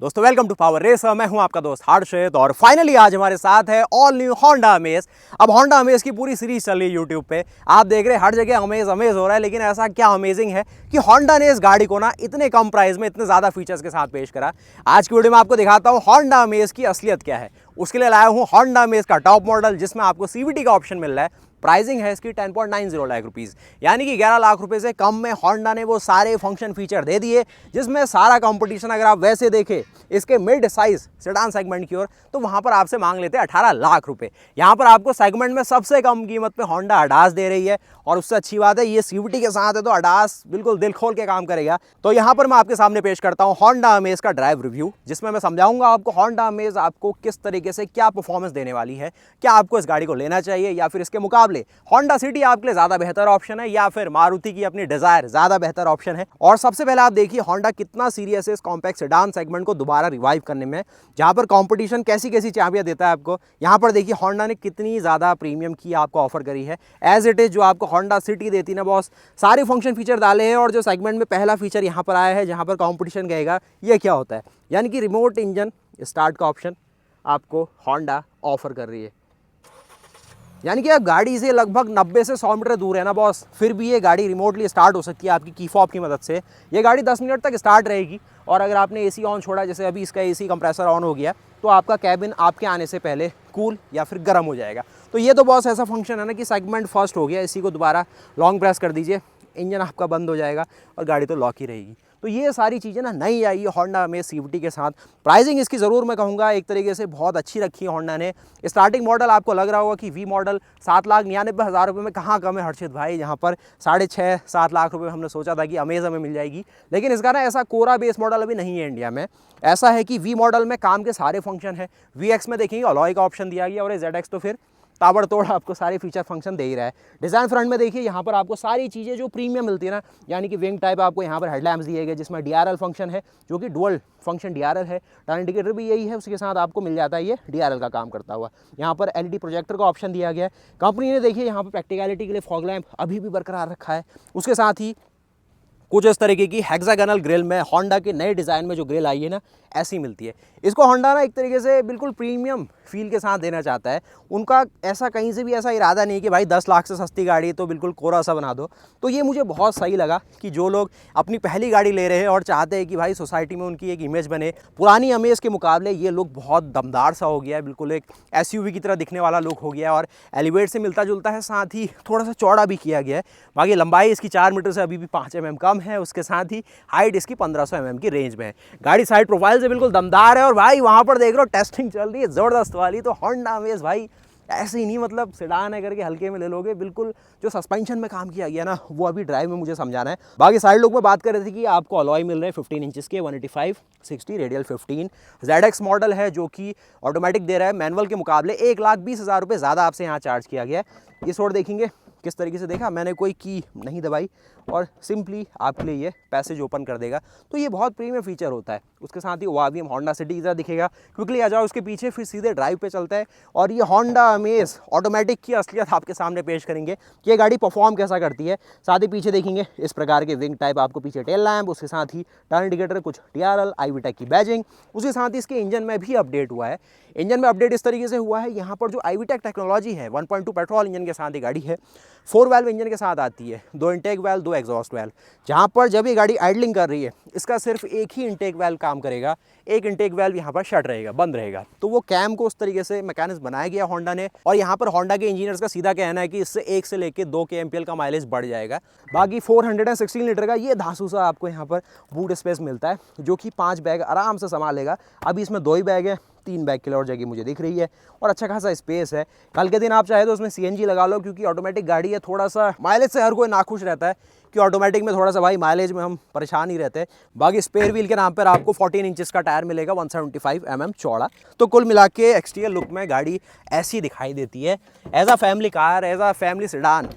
दोस्तों welcome to power racer. मैं हूं आपका दोस्त हर्षित और फाइनली आज हमारे साथ है ऑल न्यू होंडा अमेज। अब होंडा अमेज की पूरी सीरीज चल रही है यूट्यूब पे, आप देख रहे हैं हर जगह अमेज अमेज हो रहा है। लेकिन ऐसा क्या अमेजिंग है कि होंडा ने इस गाड़ी को ना इतने कम प्राइस में इतने ज़्यादा फीचर्स के साथ पेश करा। आज की वीडियो में आपको दिखाता हूँ होंडा अमेज की असलियत क्या है। उसके लिए लाया हूँ होंडा अमेज का टॉप मॉडल जिसमें आपको सीवीटी का ऑप्शन मिल रहा है। प्राइसिंग है इसकी 10.90 लाख रुपीज़, यानी कि 11 लाख रुपए से कम में होंडा ने वो सारे फंक्शन फीचर दे दिए जिसमें सारा कंपटीशन अगर आप वैसे देखें इसके मिड साइज सेडान सेगमेंट की ओर तो वहां पर आपसे मांग लेते हैं 18 लाख रुपए। यहां पर आपको सेगमेंट में सबसे कम कीमत पे होंडा अडास दे रही है और उससे अच्छी बात है ये सीवीटी के साथ है तो अडास बिल्कुल दिल खोल के काम करेगा। तो यहां पर मैं आपके सामने पेश करता हूं होंडा अमेज का ड्राइव रिव्यू, जिसमें मैं समझाऊंगा आपको होंडा अमेज आपको किस तरीके से क्या परफॉर्मेंस देने वाली है, क्या आपको इस गाड़ी को लेना चाहिए या फिर इसके मुकाबले होंडा सिटी आपके लिए ज्यादा बेहतर ऑप्शन है या फिर मारुति की अपनी डिजायर ज्यादा बेहतर ऑप्शन है। और सबसे पहले आप देखिए होंडा कितना सीरियस है इस कॉम्पैक्ट सेडान सेगमेंट को दोबारा रिवाइव करने में, जहां पर कंपटीशन कैसी कैसी चाबियां देता है आपको। यहां पर देखिए होंडा ने कितनी ज्यादा प्रीमियम की आपको ऑफर करी है एज इट इज। जो आपको होंडा सिटी देती ना बॉस, सारे फंक्शन फीचर डाले हैं और जो सेगमेंट में पहला फीचर यहां पर आया है जहां पर कंपटीशन गएगा ये क्या होता है, यानी कि रिमोट इंजन स्टार्ट का ऑप्शन आपको होंडा ऑफर कर रही है। यानी कि आप गाड़ी से लगभग 90 से 100 मीटर दूर है ना बॉस, फिर भी ये गाड़ी रिमोटली स्टार्ट हो सकती है आपकी की फॉब की मदद से। ये गाड़ी 10 मिनट तक स्टार्ट रहेगी और अगर आपने एसी ऑन छोड़ा, जैसे अभी इसका एसी कंप्रेसर ऑन हो गया, तो आपका कैबिन आपके आने से पहले कूल या फिर गर्म हो जाएगा। तो ये तो बॉस ऐसा फंक्शन है ना कि सेगमेंट फर्स्ट हो गया, इसी को दोबारा लॉन्ग प्रेस कर दीजिए, इंजन आपका बंद हो जाएगा और गाड़ी तो लॉक ही रहेगी। तो ये सारी चीज़ें ना नई आई है होंडा अमेज सीवीटी के साथ। प्राइसिंग इसकी ज़रूर मैं कहूँगा एक तरीके से बहुत अच्छी रखी है होंडा ने। स्टार्टिंग मॉडल आपको लग रहा होगा कि वी मॉडल 7,99,000 रुपये में कहाँ कम है हर्षित भाई, जहाँ पर 6.5-7 लाख रुपये हमने सोचा था कि अमेज हमें मिल जाएगी। लेकिन इसका ना ऐसा कोरा बेस मॉडल अभी नहीं है इंडिया में। ऐसा है कि वी मॉडल में काम के सारे फंक्शन है, वी एक्स में देखेंगे अलॉय का ऑप्शन दिया गया और ये जेड एक्स तो फिर ताबड़तोड़ आपको सारे फीचर फंक्शन दे ही रहा है। डिज़ाइन फ्रंट में देखिए यहाँ पर आपको सारी चीज़ें जो प्रीमियम मिलती है ना, यानी कि विंग टाइप आपको यहाँ पर हेडलैम्प्स दिए गए जिसमें डीआरएल फंक्शन है जो कि डुअल फंक्शन डीआरएल है। टर्न इंडिकेटर भी यही है, उसके साथ आपको मिल जाता है ये डीआरएल का काम करता हुआ। यहाँ पर एलईडी प्रोजेक्टर का ऑप्शन दिया गया है। कंपनी ने देखिए यहाँ पर प्रैक्टिकलिटी के लिए फॉग लैम्प अभी भी बरकरार रखा है। उसके साथ ही कुछ इस तरीके की हेक्सागोनल ग्रिल में होंडा के नए डिज़ाइन में जो ग्रिल आई है ना ऐसी मिलती है। इसको होंडा ना एक तरीके से बिल्कुल प्रीमियम फील के साथ देना चाहता है। उनका ऐसा कहीं से भी ऐसा इरादा नहीं कि भाई 10 लाख से सस्ती गाड़ी तो बिल्कुल कोरा सा बना दो। तो ये मुझे बहुत सही लगा कि जो लोग अपनी पहली गाड़ी ले रहे हैं और चाहते हैं कि भाई सोसाइटी में उनकी एक इमेज बने, पुरानी अमेज के मुकाबले ये लुक बहुत दमदार सा हो गया है, बिल्कुल एक एसयूवी की तरह दिखने वाला लुक हो गया है और एलिवेट से मिलता जुलता है, साथ ही थोड़ा सा चौड़ा भी किया गया है। बाकी लंबाई इसकी 4 मीटर से अभी भी 5 mm कम है, उसके साथ ही हाइट इसकी 1500 mm की रेंज में है। गाड़ी साइड प्रोफाइल से बिल्कुल दमदार है और भाई वहाँ पर देख रहे हो टेस्टिंग चल रही है ज़बरदस्त वाली। तो होंडा अमेज भाई ऐसे ही नहीं, मतलब सेडान है करके हल्के में ले लोगे, बिल्कुल जो सस्पेंशन में काम किया गया ना वो अभी ड्राइव में मुझे समझाना है। बाकी साइड लुक में बात कर रहे थे कि आपको अलॉय मिल रहे हैं 15 इंचेस के 185/60 रेडियल 15 ZX मॉडल है जो कि ऑटोमेटिक दे रहा है। मैनुअल के मुकाबले 1,20,000 रुपये ज़्यादा आपसे यहाँ चार्ज किया गया है। इस ओर देखेंगे किस तरीके से, देखा मैंने कोई की नहीं दबाई और सिंपली आपके लिए ये पैसेज ओपन कर देगा। तो ये बहुत प्रीमियम फीचर होता है। उसके साथ ही ओआरवीएम होंडा सिटी की तरह दिखेगा। क्विकली आ जाओ उसके पीछे, फिर सीधे ड्राइव पे चलता है और ये होंडा अमेज ऑटोमेटिक की असलियत आपके सामने पेश करेंगे कि ये गाड़ी परफॉर्म कैसा करती है। साथ ही पीछे देखेंगे इस प्रकार के विंग टाइप आपको पीछे टेल लैम्प, उसके साथ ही टर्न इंडिकेटर, कुछ डीआरएल आईवीटेक की बैजिंग। उसके साथ ही इसके इंजन में भी अपडेट हुआ है। इंजन में अपडेट इस तरीके से हुआ है, यहाँ पर जो आईवीटेक टेक्नोलॉजी है 1.2 पेट्रोल इंजन के साथ ही गाड़ी है, 4 वाल्व इंजन के साथ आती है, 2 इंटेक वाल्व 2 एग्जॉस्ट वाल्व। जहाँ पर जब ये गाड़ी आइडलिंग कर रही है इसका सिर्फ एक ही इंटेक वाल्व काम करेगा, एक इंटेक वाल्व यहाँ पर शट रहेगा, बंद रहेगा। तो वो कैम को उस तरीके से मैकेनिज्म बनाया गया होंडा ने और यहाँ पर होंडा के इंजीनियर्स का सीधा कहना है कि इससे 1 से लेकर 2 kmpl का माइलेज बढ़ जाएगा। बाकी 416 लीटर का ये धांसू सा आपको यहाँ पर बूट स्पेस मिलता है जो कि 5 बैग आराम से संभालेगा। अभी इसमें 2 ही बैग है, 3 बैग के लिए और जगह मुझे दिख रही है और अच्छा खासा स्पेस है। कल के दिन आप चाहे तो उसमें सीएनजी लगा लो क्योंकि ऑटोमेटिक गाड़ी है, थोड़ा सा माइलेज से हर कोई नाखुश रहता है कि ऑटोमेटिक में थोड़ा सा भाई माइलेज में हम परेशान ही रहते हैं। बाकी स्पेयर व्हील के नाम पर आपको 14 इंचेस का टायर मिलेगा, 175 mm चौड़ा। तो कुल मिला के एक्सटीरियर लुक में गाड़ी ऐसी दिखाई देती है। As a family car, as a family sedan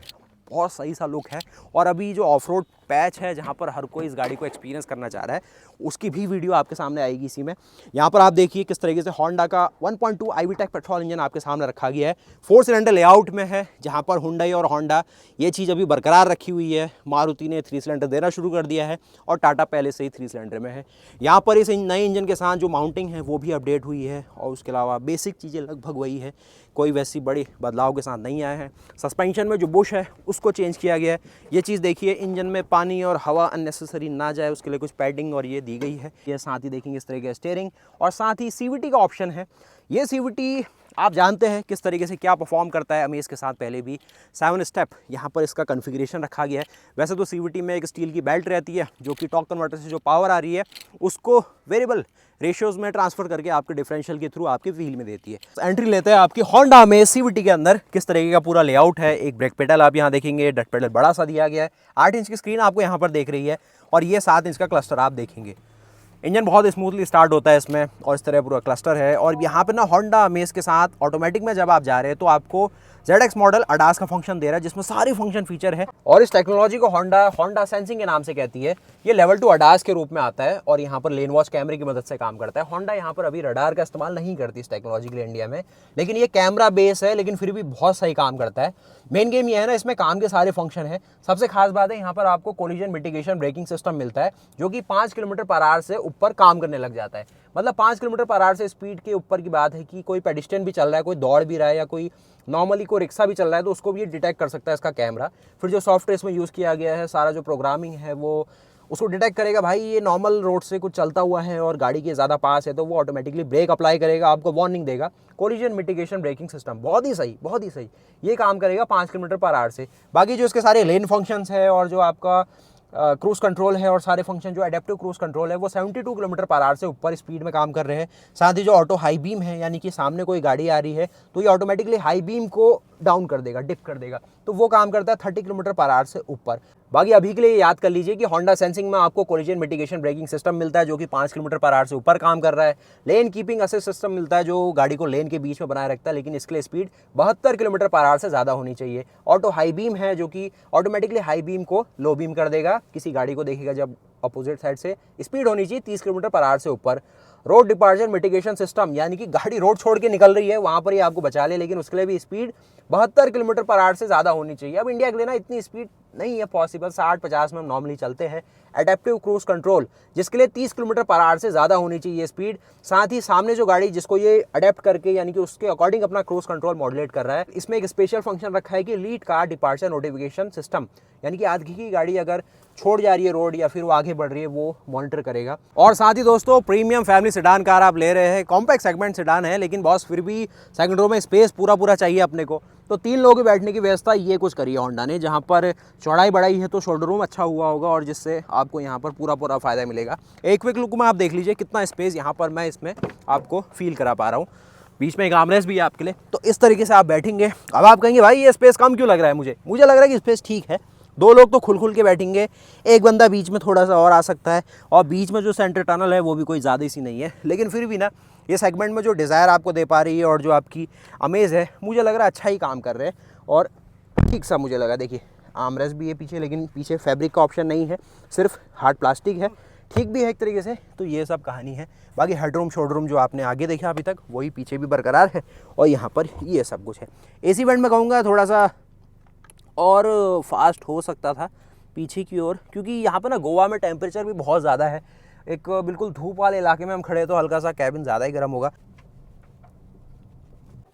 बहुत सही सा लुक है। और अभी जो ऑफ रोड पैच है जहाँ पर हर कोई इस गाड़ी को एक्सपीरियंस करना चाह रहा है, उसकी भी वीडियो आपके सामने आएगी इसी में। यहाँ पर आप देखिए किस तरीके से होंडा का 1.2 IVTEC पेट्रोल इंजन आपके सामने रखा गया है, 4 सिलेंडर लेआउट में है, जहाँ पर हुंडई और होंडा ये चीज़ अभी बरकरार रखी हुई है। मारुति ने 3 सिलेंडर देना शुरू कर दिया है और टाटा पहले से ही 3 सिलेंडर में है। यहाँ पर इस नए इंजन के साथ जो माउंटिंग है वो भी अपडेट हुई है और उसके अलावा बेसिक चीज़ें लगभग वही है, कोई वैसी बड़ी बदलाव के साथ नहीं आए हैं। सस्पेंशन में जो बुश है उसको चेंज किया गया है। ये चीज़ देखिए, इंजन में पानी और हवा अननेसेसरी ना जाए उसके लिए कुछ पैडिंग और ये दी गई है। ये साथ ही देखेंगे इस तरह का स्टीयरिंग और साथ ही CVT का ऑप्शन है। ये CVT आप जानते हैं किस तरीके से क्या परफॉर्म करता है। अमेज़ के साथ पहले भी 7 स्टेप यहाँ पर इसका कॉन्फ़िगरेशन रखा गया है। वैसे तो CVT में एक स्टील की बेल्ट रहती है जो कि टॉर्क कन्वर्टर से जो पावर आ रही है उसको वेरिएबल रेशियोज़ में ट्रांसफ़र करके आपके डिफरेंशियल के थ्रू आपके व्हील में देती है। एंट्री लेते हैं आपकी होंडा में CVT के अंदर। किस तरीके का पूरा लेआउट है, एक ब्रेक पेडल आप यहाँ देखेंगे, डट पेडल बड़ा सा दिया गया है, 8 इंच की स्क्रीन आपको यहाँ पर देख रही है और ये 7 इंच का क्लस्टर आप देखेंगे। इंजन बहुत स्मूथली स्टार्ट होता है इसमें और इस तरह पूरा क्लस्टर है। और यहाँ पे ना होंडा अमेज़ के साथ ऑटोमेटिक में जब आप जा रहे हैं तो आपको ZX मॉडल ADAS का फंक्शन दे रहा है जिसमें सारे फंक्शन फीचर है। और इस टेक्नोलॉजी को होंडा सेंसिंग के नाम से कहती है। ये लेवल 2 ADAS के रूप में आता है और यहाँ पर लेन वॉच कैमरे की मदद से काम करता है। होंडा यहाँ पर अभी रडार का इस्तेमाल नहीं करती इस टेक्नोलॉजी के लिए इंडिया में, लेकिन ये कैमरा बेस है लेकिन फिर भी बहुत सही काम करता है। मेन गेम ये है ना, इसमें काम के सारे फंक्शन है। सबसे खास बात है यहाँ पर आपको कोलिजन मिटिगेशन ब्रेकिंग सिस्टम मिलता है जो कि 5 किलोमीटर/आवर से ऊपर काम करने लग जाता है। मतलब 5 किलोमीटर/आवर से स्पीड के ऊपर की बात है कि कोई पेडिस्ट्रियन भी चल रहा है, कोई दौड़ भी रहा है या कोई नॉर्मली कोई रिक्शा भी चल रहा है तो उसको भी ये डिटेक्ट कर सकता है इसका कैमरा। फिर जो सॉफ्टवेयर इसमें यूज़ किया गया है, सारा जो प्रोग्रामिंग है वो उसको डिटेक्ट करेगा भाई ये नॉर्मल रोड से कुछ चलता हुआ है और गाड़ी के ज़्यादा पास है तो वो ऑटोमेटिकली ब्रेक अप्लाई करेगा, आपको वार्निंग देगा। कोलिजन मिटिगेशन ब्रेकिंग सिस्टम बहुत ही सही ये काम करेगा 5 किलोमीटर/आवर से। बाकी जो इसके सारे लेन फंक्शंस है और जो आपका क्रूज़ कंट्रोल है और सारे फंक्शन जो एडेप्टिव क्रूज़ कंट्रोल है वो 72 किलोमीटर/आवर से ऊपर स्पीड में काम कर रहे हैं। साथ ही जो ऑटो हाई बीम है, यानी कि सामने कोई गाड़ी आ रही है तो ये ऑटोमेटिकली हाई बीम को डाउन कर देगा, डिप कर देगा, तो वो काम करता है 30 किलोमीटर/आवर से ऊपर। बाकी अभी के लिए याद कर लीजिए कि होंडा सेंसिंग में आपको कोलिजन मिटिगेशन ब्रेकिंग सिस्टम मिलता है जो कि 5 किलोमीटर/आवर से ऊपर काम कर रहा है। लेन कीपिंग असिस्ट सिस्टम मिलता है जो गाड़ी को लेन के बीच में बनाए रखता है, लेकिन इसके लिए स्पीड 72 किलोमीटर/आवर से ज़्यादा होनी चाहिए। ऑटो हाई बीम है जो कि ऑटोमेटिकली हाई बीम को लो बीम कर देगा, किसी गाड़ी को देखेगा जब अपोजिट साइड से। स्पीड होनी चाहिए 30 किलोमीटर/आवर से ऊपर। रोड डिपार्चर मिटिगेशन सिस्टम, यानी कि गाड़ी रोड छोड़ के निकल रही है वहाँ पर ही आपको बचा ले, लेकिन उसके लिए भी स्पीड 72 किलोमीटर/आवर से ज़्यादा होनी चाहिए। अब इंडिया के लिए ना इतनी स्पीड नहीं है पॉसिबल, 60-50 में हम नॉर्मली चलते हैं। एडेप्टिव क्रूज कंट्रोल जिसके लिए 30 किलोमीटर/आवर से ज़्यादा होनी चाहिए स्पीड। साथ ही सामने जो गाड़ी जिसको ये अडेप्ट करके यानी कि उसके अकॉर्डिंग अपना क्रूज कंट्रोल मॉड्यूलेट कर रहा है, इसमें एक स्पेशल फंक्शन रखा है कि lead car departure notification system, यानी कि आगे की गाड़ी अगर छोड़ जा रही है रोड या फिर वो आगे बढ़ रही है वो मॉनिटर करेगा। और साथ ही दोस्तों प्रीमियम फैमिली सेडान कार आप ले रहे हैं, कॉम्पैक्ट सेगमेंट सेडान है लेकिन बॉस फिर भी सेकंड रो में स्पेस पूरा चाहिए अपने को, तो 3 लोगों के बैठने की व्यवस्था ये कुछ करी है होंडा ने, जहाँ पर चौड़ाई बढ़ाई है तो शोल्डर रूम अच्छा हुआ होगा और जिससे आपको यहाँ पर पूरा फ़ायदा मिलेगा। एक क्विक लुक में आप देख लीजिए कितना स्पेस यहाँ पर मैं इसमें आपको फील करा पा रहा हूँ। बीच में एक आर्मरेस्ट भी है आपके लिए, तो इस तरीके से आप बैठेंगे। अब आप कहेंगे भाई ये स्पेस कम क्यों लग रहा है, मुझे लग रहा है कि स्पेस ठीक है। 2 लोग तो खुल के बैठेंगे, एक बंदा बीच में थोड़ा सा और आ सकता है और बीच में जो सेंटर टनल है वो भी कोई ज़्यादा सी नहीं है, लेकिन फिर भी ना ये सेगमेंट में जो डिज़ायर आपको दे पा रही है और जो आपकी अमेज़ है मुझे लग रहा है अच्छा ही काम कर रहे हैं और ठीक सा मुझे लगा। देखिए आर्मरेस्ट भी है पीछे, लेकिन पीछे फैब्रिक का ऑप्शन नहीं है, सिर्फ हार्ड प्लास्टिक है, ठीक भी है एक तरीके से। तो ये सब कहानी है। बाकी हेडरूम शोल्डरूम जो आपने आगे देखा अभी तक वही पीछे भी बरकरार है और यहाँ पर ये सब कुछ है। AC वेंट में कहूँगा थोड़ा सा और फास्ट हो सकता था पीछे की ओर, क्योंकि यहाँ पर ना गोवा में टेम्परेचर भी बहुत ज़्यादा है। एक बिल्कुल धूप वाले इलाके में हम खड़े तो हल्का सा कैबिन ज़्यादा ही गर्म होगा।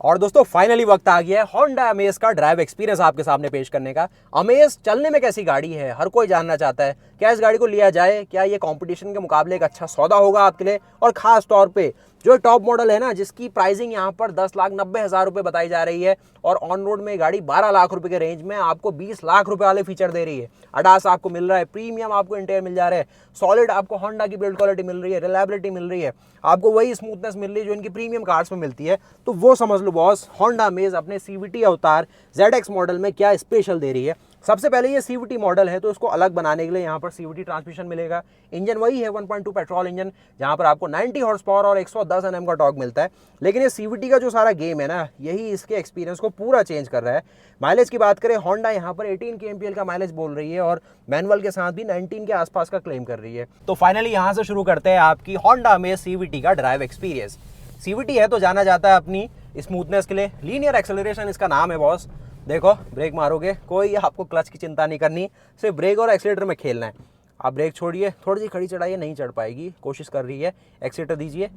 और दोस्तों फाइनली वक्त आ गया है होंडा अमेज का ड्राइव एक्सपीरियंस आपके सामने पेश करने का। अमेज चलने में कैसी गाड़ी है, हर कोई जानना चाहता है। क्या इस गाड़ी को लिया जाए, क्या ये कंपटीशन के मुकाबले एक अच्छा सौदा होगा आपके लिए, और खास तौर पे जो टॉप मॉडल है ना जिसकी प्राइसिंग यहाँ पर 10,90,000 रुपये बताई जा रही है और ऑन रोड में गाड़ी 12 लाख रुपए के रेंज में आपको 20 लाख रुपए वाले फीचर दे रही है। ADAS आपको मिल रहा है, प्रीमियम आपको इंटीरियर मिल जा रहा है, सॉलिड आपको होंडा की बिल्ड क्वालिटी मिल रही है, रिलायबिलिटी मिल रही है, आपको वही स्मूथनेस मिल रही है जो इनकी प्रीमियम कार्स में मिलती है। तो वो समझ लो बॉस, होंडा अमेज अपने CVT अवतार ZX मॉडल में क्या स्पेशल दे रही है। सबसे पहले ये CVT मॉडल है, तो इसको अलग बनाने के लिए यहाँ पर CVT ट्रांसमिशन मिलेगा। इंजन वही है 1.2 पेट्रोल इंजन, जहाँ पर आपको 90 हॉर्स पावर और 110 Nm का टॉर्क मिलता है। लेकिन ये CVT का जो सारा गेम है ना, यही इसके एक्सपीरियंस को पूरा चेंज कर रहा है। माइलेज की बात करें, होंडा यहाँ पर 18 kmpl का माइलेज बोल रही है और मैनुअल के साथ भी 19 के आसपास का क्लेम कर रही है। तो फाइनली यहाँ से शुरू करते हैं आपकी होंडा अमेज CVT का ड्राइव एक्सपीरियंस। CVT है तो जाना जाता है अपनी स्मूथनेस के लिए, लीनियर एक्सेलरेशन इसका नाम है बॉस। देखो ब्रेक मारोगे, कोई आपको क्लच की चिंता नहीं करनी, सिर्फ ब्रेक और एक्सीलेटर में खेलना है। आप ब्रेक छोड़िए, थोड़ी सी खड़ी चढ़ाइए, नहीं चढ़ पाएगी, कोशिश कर रही है। एक्सीलेटर दीजिए,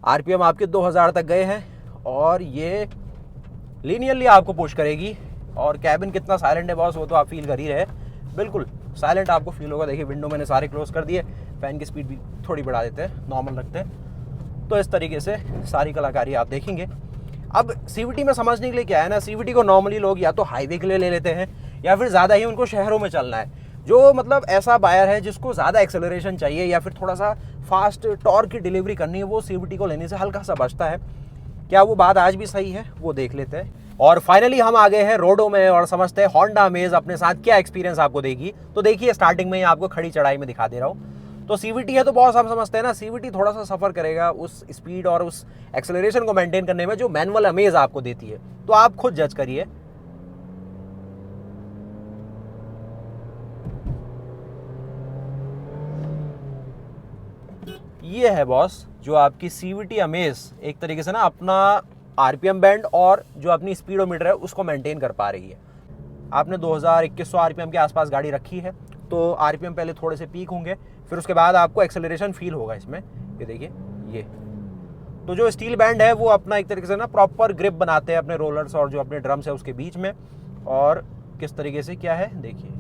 RPM आपके 2000 तक गए हैं और ये लीनियरली आपको पुश करेगी। और कैबिन कितना साइलेंट है बॉस, वो तो आप फील कर ही रहे, बिल्कुल साइलेंट आपको फील होगा। देखिए विंडो मैंने सारे क्लोज कर दिए, फैन की स्पीड भी थोड़ी बढ़ा देते हैं, नॉर्मल रखते हैं। तो इस तरीके से सारी कलाकारी आप देखेंगे। अब CVT में समझने के लिए क्या है ना, CVT को नॉर्मली लोग या तो हाईवे के लिए ले लेते हैं या फिर ज़्यादा ही उनको शहरों में चलना है। जो मतलब ऐसा बायर है जिसको ज़्यादा एक्सेलरेशन चाहिए या फिर थोड़ा सा फास्ट टॉर्क की डिलीवरी करनी है, वो CVT को लेने से हल्का सा बचता है। क्या वो बात आज भी सही है, वो देख लेते हैं। और फाइनली हम आ गए हैं रोडों में और समझते हैं होंडा अमेज अपने साथ क्या एक्सपीरियंस आपको देगी। तो देखिए स्टार्टिंग में ही आपको खड़ी चढ़ाई में दिखा दे रहा हूँ। तो CVT है तो बहुत हम समझते हैं ना, CVT थोड़ा सा सफ़र करेगा उस स्पीड और उस एक्सेलरेशन को मेंटेन करने में जो मैनुअल अमेज आपको देती है। तो आप खुद जज करिए। ये है बॉस जो आपकी CVT अमेज एक तरीके से ना अपना RPM बैंड और जो अपनी स्पीडोमीटर है उसको मेंटेन कर पा रही है। आपने 2100 RPM के आसपास गाड़ी रखी है, तो RPM पहले थोड़े से पीक होंगे, फिर उसके बाद आपको एक्सेलरेशन फील होगा इसमें। ये देखिए, ये तो जो स्टील बैंड है वो अपना एक तरीके से ना प्रॉपर ग्रिप बनाते हैं अपने रोलर्स और जो अपने ड्रम्स है उसके बीच में। और किस तरीके से क्या है देखिए,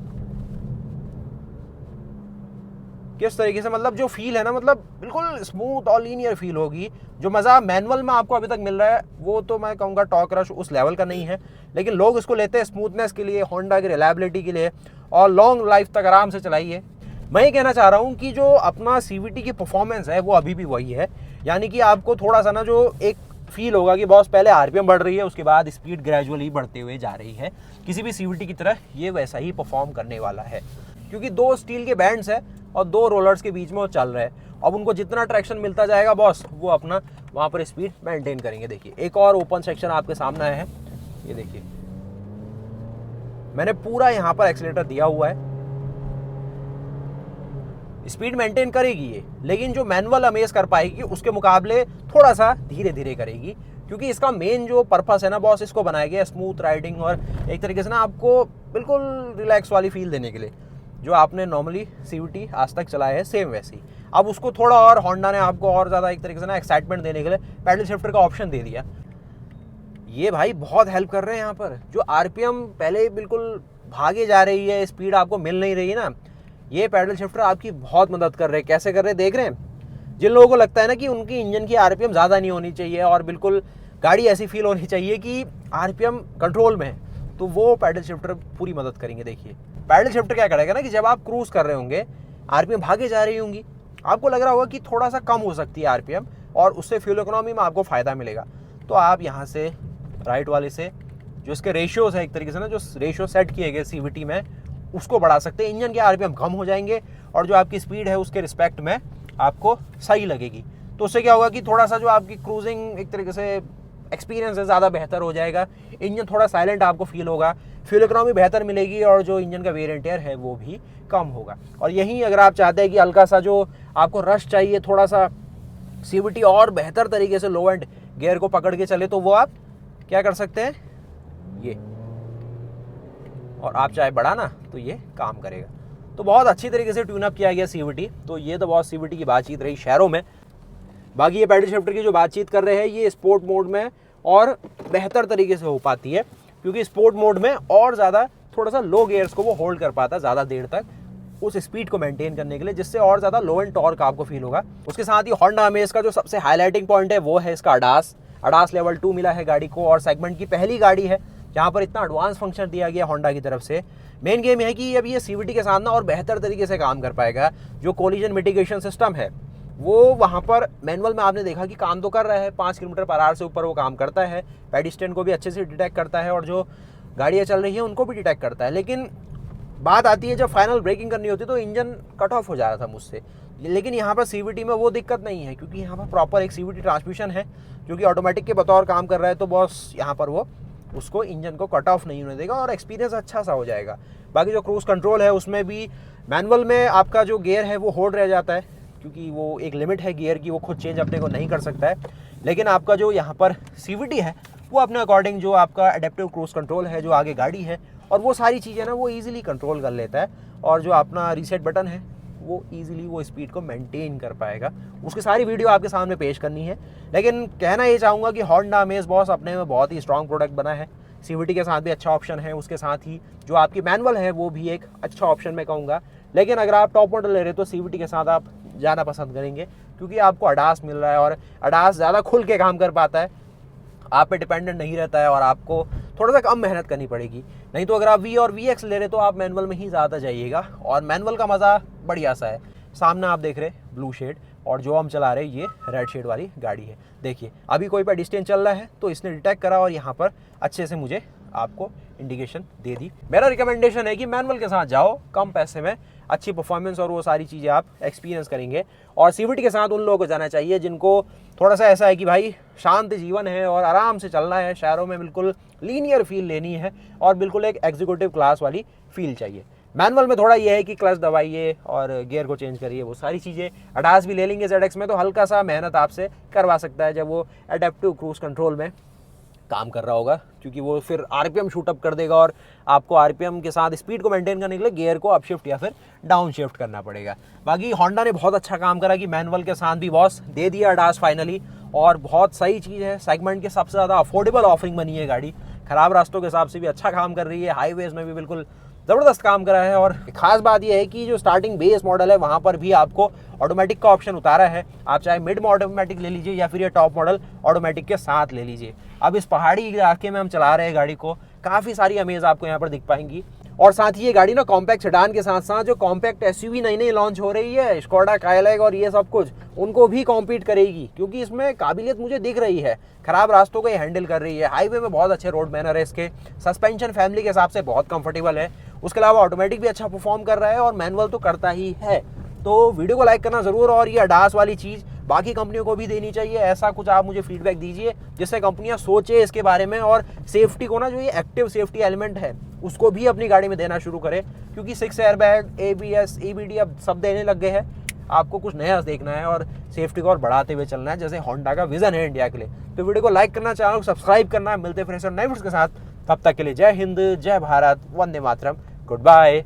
किस तरीके से मतलब जो फील है ना, मतलब बिल्कुल स्मूथ और लीनियर फील होगी। जो मज़ा मैनुअल में आपको अभी तक मिल रहा है वो तो मैं कहूँगा टॉर्क रश उस लेवल का नहीं है, लेकिन लोग इसको लेते हैं स्मूथनेस के लिए, होंडा की रिलायबिलिटी के लिए और लॉन्ग लाइफ तक आराम से चलाइए। मैं ये कहना चाह रहा हूँ कि जो अपना CVT की परफॉर्मेंस है वो अभी भी वही है। यानी कि आपको थोड़ा सा ना जो एक फील होगा कि बॉस पहले RPM बढ़ रही है, उसके बाद स्पीड ग्रेजुअली बढ़ते हुए जा रही है। किसी भी CVT की तरह ये वैसा ही परफॉर्म करने वाला है, क्योंकि 2 स्टील के बैंड्स है और 2 रोलर्स के बीच में वो चल रहे हैं। अब उनको जितना ट्रैक्शन मिलता जाएगा बॉस, वो अपना वहाँ पर स्पीड मेंटेन करेंगे। देखिए एक और ओपन सेक्शन आपके सामने है, ये देखिए मैंने पूरा यहाँ पर एक्सीलेटर दिया हुआ है। स्पीड मेंटेन करेगी ये, लेकिन जो मैनुअल अमेज कर पाएगी उसके मुकाबले थोड़ा सा धीरे धीरे करेगी, क्योंकि इसका मेन जो पर्पस है ना बॉस, इसको बनाया गया स्मूथ राइडिंग और एक तरीके से ना आपको बिल्कुल रिलैक्स वाली फील देने के लिए। जो आपने नॉर्मली CVT आज तक चलाया है सेम वैसे ही, अब उसको थोड़ा और होंडा ने आपको और ज़्यादा एक तरीके से ना एक्साइटमेंट देने के लिए पैडल शिफ्टर का ऑप्शन दे दिया। ये भाई बहुत हेल्प कर रहे हैं यहाँ पर। जो RPM पहले बिल्कुल भागे जा रही है, स्पीड आपको मिल नहीं रही है ना, ये पैडल शिफ्टर आपकी बहुत मदद कर रहे हैं। कैसे कर रहे हैं देख रहे हैं। जिन लोगों को लगता है ना कि उनकी इंजन की RPM ज़्यादा नहीं होनी चाहिए और बिल्कुल गाड़ी ऐसी फील होनी चाहिए कि RPM कंट्रोल में है, तो वो पैडल शिफ्टर पूरी मदद करेंगे। देखिए पैडल शिफ्टर क्या करेगा ना कि जब आप क्रूज़ कर रहे होंगे, RPM भागे जा रही होंगी, आपको लग रहा होगा कि थोड़ा सा कम हो सकती है RPM और उससे फ्यूल इकोनॉमी में आपको फ़ायदा मिलेगा, तो आप यहाँ से राइट वाले से जो इसके रेशियोज़ है एक तरीके से ना, जो रेशियो सेट किए गए CVT में, उसको बढ़ा सकते हैं। इंजन के RPM कम हो जाएंगे और जो आपकी स्पीड है उसके रिस्पेक्ट में आपको सही लगेगी। तो उससे क्या होगा कि थोड़ा सा जो आपकी क्रूजिंग एक तरीके से एक्सपीरियंस है ज़्यादा बेहतर हो जाएगा। इंजन थोड़ा साइलेंट आपको फील होगा, फ्यूल इकोनॉमी बेहतर मिलेगी और जो इंजन का वेयर एंड टेयर है वो भी कम होगा। और यहीं अगर आप चाहते हैं कि हल्का सा जो आपको रश चाहिए, थोड़ा सा CVT और बेहतर तरीके से लो एंड गियर को पकड़ के चले, तो वो आप क्या कर सकते हैं, ये, और आप चाहे बढ़ाना तो ये काम करेगा। तो बहुत अच्छी तरीके से ट्यून अप किया गया CVT। तो ये तो बहुत CVT की बातचीत रही शहरों में। बाकी ये पैडल शिफ्टर की जो बातचीत कर रहे हैं, ये स्पोर्ट मोड में और बेहतर तरीके से हो पाती है, क्योंकि स्पोर्ट मोड में और ज़्यादा थोड़ा सा लो गियर्स को वो होल्ड कर पाता है ज़्यादा देर तक उस स्पीड को मेंटेन करने के लिए, जिससे और ज़्यादा लो एंड टॉर्क आपको फील होगा। उसके साथ ही होंडा अमेज का जो सबसे हाईलाइटिंग पॉइंट है वो है इसका ADAS लेवल 2 मिला है गाड़ी को, और सेगमेंट की पहली गाड़ी है जहाँ पर इतना एडवांस फंक्शन दिया गया होंडा की तरफ से। मेन गेम है कि अब ये CVT के साथ ना और बेहतर तरीके से काम कर पाएगा। जो कोलिजन मिटिगेशन सिस्टम है वो वहाँ पर मैनुअल में आपने देखा कि काम तो कर रहा है, 5 किलोमीटर पर आवर से ऊपर वो काम करता है, पेडिस्ट्रियन को भी अच्छे से डिटेक्ट करता है, और जो गाड़ियाँ चल रही हैं उनको भी डिटेक्ट करता है। लेकिन बात आती है जब फाइनल ब्रेकिंग करनी होती है तो इंजन कट ऑफ हो जा रहा था मुझसे। लेकिन यहाँ पर CVT में वो दिक्कत नहीं है, क्योंकि यहाँ पर प्रॉपर एक CVT ट्रांसमिशन है जो कि ऑटोमेटिक के बतौर काम कर रहा है। तो बॉस यहाँ पर वो उसको इंजन को कट ऑफ नहीं होने देगा और एक्सपीरियंस अच्छा सा हो जाएगा। बाकी जो क्रूज़ कंट्रोल है उसमें भी मैनुअल में आपका जो गियर है वो होल्ड रह जाता है, क्योंकि वो एक लिमिट है गियर की, वो खुद चेंज अपने को नहीं कर सकता है। लेकिन आपका जो यहाँ पर CVT है वो अपने अकॉर्डिंग जो आपका एडेप्टिव क्रूज़ कंट्रोल है, जो आगे गाड़ी है और वो सारी चीज़ें ना वो ईजिली कंट्रोल कर लेता है। और जो अपना रीसेट बटन है वो ईजिली वो स्पीड को मेंटेन कर पाएगा। उसकी सारी वीडियो आपके सामने पेश करनी है। लेकिन कहना ये चाहूँगा कि होंडा अमेज बॉस अपने में बहुत ही स्ट्रॉन्ग प्रोडक्ट बना है। CVT के साथ भी अच्छा ऑप्शन है, उसके साथ ही जो आपकी मैनुअल है वो भी एक अच्छा ऑप्शन मैं कहूँगा। लेकिन अगर आप टॉप मॉडल ले रहे हो तो CVT के साथ आप जाना पसंद करेंगे, क्योंकि आपको अडास मिल रहा है और अडास ज़्यादा खुल के काम कर पाता है, आप पे डिपेंडेंट नहीं रहता है और आपको थोड़ा सा कम मेहनत करनी पड़ेगी। नहीं तो अगर आप V और VX ले रहे तो आप मैनुअल में ही ज़्यादा जाइएगा और मैनुअल का मज़ा बढ़िया सा है। सामने आप देख रहे ब्लू शेड और जो हम चला रहे ये रेड शेड वाली गाड़ी है। देखिए अभी कोई पेडिस्ट्रियन चल रहा है तो इसने डिटेक्ट करा और यहाँ पर अच्छे से मुझे आपको इंडिकेशन दे दी। मेरा रिकमेंडेशन है कि मैनुअल के साथ जाओ, कम पैसे में अच्छी परफॉर्मेंस और वो सारी चीज़ें आप एक्सपीरियंस करेंगे। और CVT के साथ उन लोगों को जाना चाहिए जिनको थोड़ा सा ऐसा है कि भाई शांत जीवन है और आराम से चलना है, शहरों में बिल्कुल लीनियर फील लेनी है और बिल्कुल एक एग्जीक्यूटिव क्लास वाली फील चाहिए। मैनुअल में थोड़ा ये है कि क्लच दबाइए और गियर को चेंज करिए, वो सारी चीज़ें। अडास भी ले लेंगे ZX में तो हल्का सा मेहनत आपसे करवा सकता है जब वो एडेप्टिव क्रूज़ कंट्रोल में काम कर रहा होगा, क्योंकि वो फिर RPM शूटअप कर देगा और आपको RPM के साथ स्पीड को मेंटेन करने के लिए गियर को अप शिफ्ट या फिर डाउन शिफ्ट करना पड़ेगा। बाकी होंडा ने बहुत अच्छा काम करा कि मैनुअल के साथ भी बॉस दे दिया अडास फाइनली, और बहुत सही चीज़ है। सेगमेंट के सबसे ज़्यादा अफोर्डेबल ऑफरिंग बनी है गाड़ी, ख़राब रास्तों के हिसाब से भी अच्छा काम कर रही है, हाईवेज़ में भी बिल्कुल ज़बरदस्त काम करा है। और खास बात यह है कि जो स्टार्टिंग बेस मॉडल है वहाँ पर भी आपको ऑटोमेटिक का ऑप्शन उतारा है। आप चाहे मिड ऑटोमेटिक ले लीजिए या फिर ये टॉप मॉडल ऑटोमेटिक के साथ ले लीजिए। अब इस पहाड़ी इलाके में हम चला रहे हैं गाड़ी को, काफ़ी सारी अमेज आपको यहाँ पर दिख पाएंगी। और साथ ही ये गाड़ी ना कॉम्पैक्ट सेडान के साथ साथ जो कॉम्पैक्ट SUV नई नई लॉन्च हो रही है, स्कोडा काइलैग और ये सब कुछ, उनको भी कॉम्पीट करेगी, क्योंकि इसमें काबिलियत मुझे दिख रही है। खराब रास्तों को ये हैंडल कर रही है, हाईवे में बहुत अच्छे रोड मैनर है इसके, सस्पेंशन फैमिली के हिसाब से बहुत कंफर्टेबल है। उसके अलावा ऑटोमेटिक भी अच्छा परफॉर्म कर रहा है और मैनुअल तो करता ही है। तो वीडियो को लाइक करना ज़रूर, और ये अडास वाली चीज़ बाकी कंपनियों को भी देनी चाहिए। ऐसा कुछ आप मुझे फीडबैक दीजिए जिससे कंपनियां सोचे इसके बारे में और सेफ्टी को ना, जो ये एक्टिव सेफ्टी एलिमेंट है उसको भी अपनी गाड़ी में देना शुरू करें, क्योंकि 6 एयरबैग, ABS, EBD अब सब देने लग गए हैं। आपको कुछ नया देखना है और सेफ्टी को और बढ़ाते हुए चलना है, जैसे होंडा का विजन है इंडिया के लिए। तो वीडियो को लाइक करना, चैनल को सब्सक्राइब करना है। मिलते हैं फिर ऐसे नए वीडियोस के साथ, तब तक के लिए जय हिंद, जय भारत, वंदे मातरम, गुड बाय।